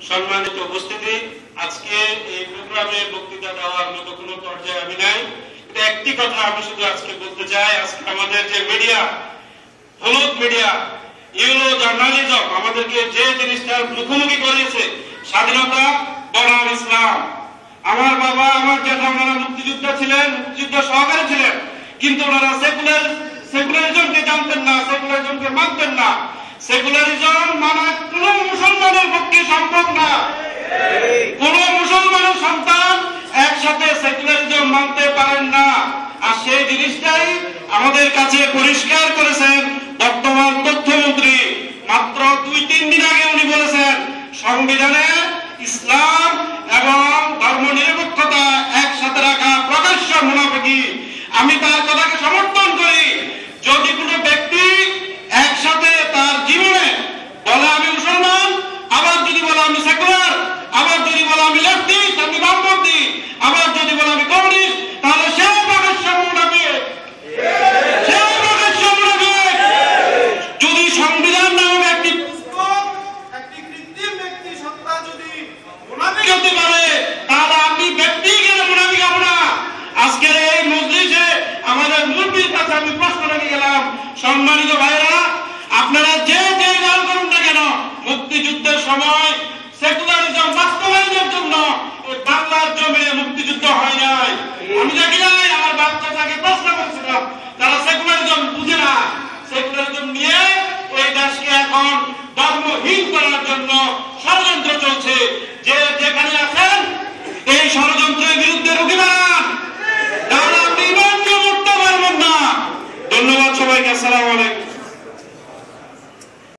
সম্মানিত উপস্থিতি, আজকে এই প্রোগ্রামে বক্তৃতা দেওয়ার মতো কোনো পর্যায়ে আমি নাই। একটি কথা আমি শুধু আজকে বলতে চাই, আজকে আমাদের যে মিডিয়া, হলুদ মিডিয়া, ইউলো জার্নালিজম আমাদেরকে যে জিনিসটার মুখোমুখি করিয়েছে, স্বাধীনতা বনাম ইসলাম। আমার বাবা, আমার জ্যাঠা, ওনারা মুক্তিযোদ্ধা ছিলেন, মুক্তিযুদ্ধ সহকারী ছিলেন, কিন্তু ওনারা সেকুলারিজমকে জানতেন না, সেকুলারিজমকে মানতেন না। সেকুলারিজম মানা কোন মুসলমানের পক্ষে সম্ভব না। কোন মুসলমানের সন্তান একসাথে সেকুলারিজম মানতে পারেন না। আর সেই জিনিসটাই আমাদের কাছে পরিষ্কার করেছেন বর্তমান তথ্যমন্ত্রী। মাত্র 2-3 দিন আগে উনি বলেছেন সংবিধানে ইসলাম এবং ধর্মনিরপেক্ষতা একসাথে রাখা প্রকাশ্য মুনাফিকি। আমি তার কথাকে সমর্থন করি। যদি কোনো ব্যক্তি একসাথে তার জীবনে বলে আমি মুসলমান, আবার যদি বলে আমি সেকুলার, আবার যদি বলে আমি লেফটিস্ট, আমি বামপন্থী, আবার যদি বলে আমি কমিউনিস্ট, তাহলে সেও প্রকাশ্য মুনাফিক। যদি সংবিধান নামক একটি কৃত্রিম ব্যক্তি সত্তা যদি মুনাফিক হতে পারে, তাহলে আমি ব্যক্তি কেন মুনাফিক হব না? আজকের এই মজলিসে আমাদের মুরব্বির কাছে আমি প্রশ্ন রেখে গেলাম, সম্মানিত ভাইরা, আপনারা যে যে দল করুন না কেন, মুক্তিযুদ্ধের সময় সেকুলারিজম বাস্তবায়নের জন্য বাংলার জমিনে মুক্তিযুদ্ধ হয় নাই। আমি দেখি নাই, আমার বাচ্চাটাকে প্রশ্ন করছিলাম, তারা সেকুলারিজম বুঝে না। সেকুলারিজম নিয়ে এই দেশকে এখন ধর্মহীন করার জন্য ষড়যন্ত্র চলছে। যে যেখানে আছেন এই ষড়যন্ত্রের বিরুদ্ধে রুখে দাঁড়ান, তাহলে আপনি ইমানকে করতে পারবেন না। ধন্যবাদ সবাইকে। আসসালামু আলাইকুম।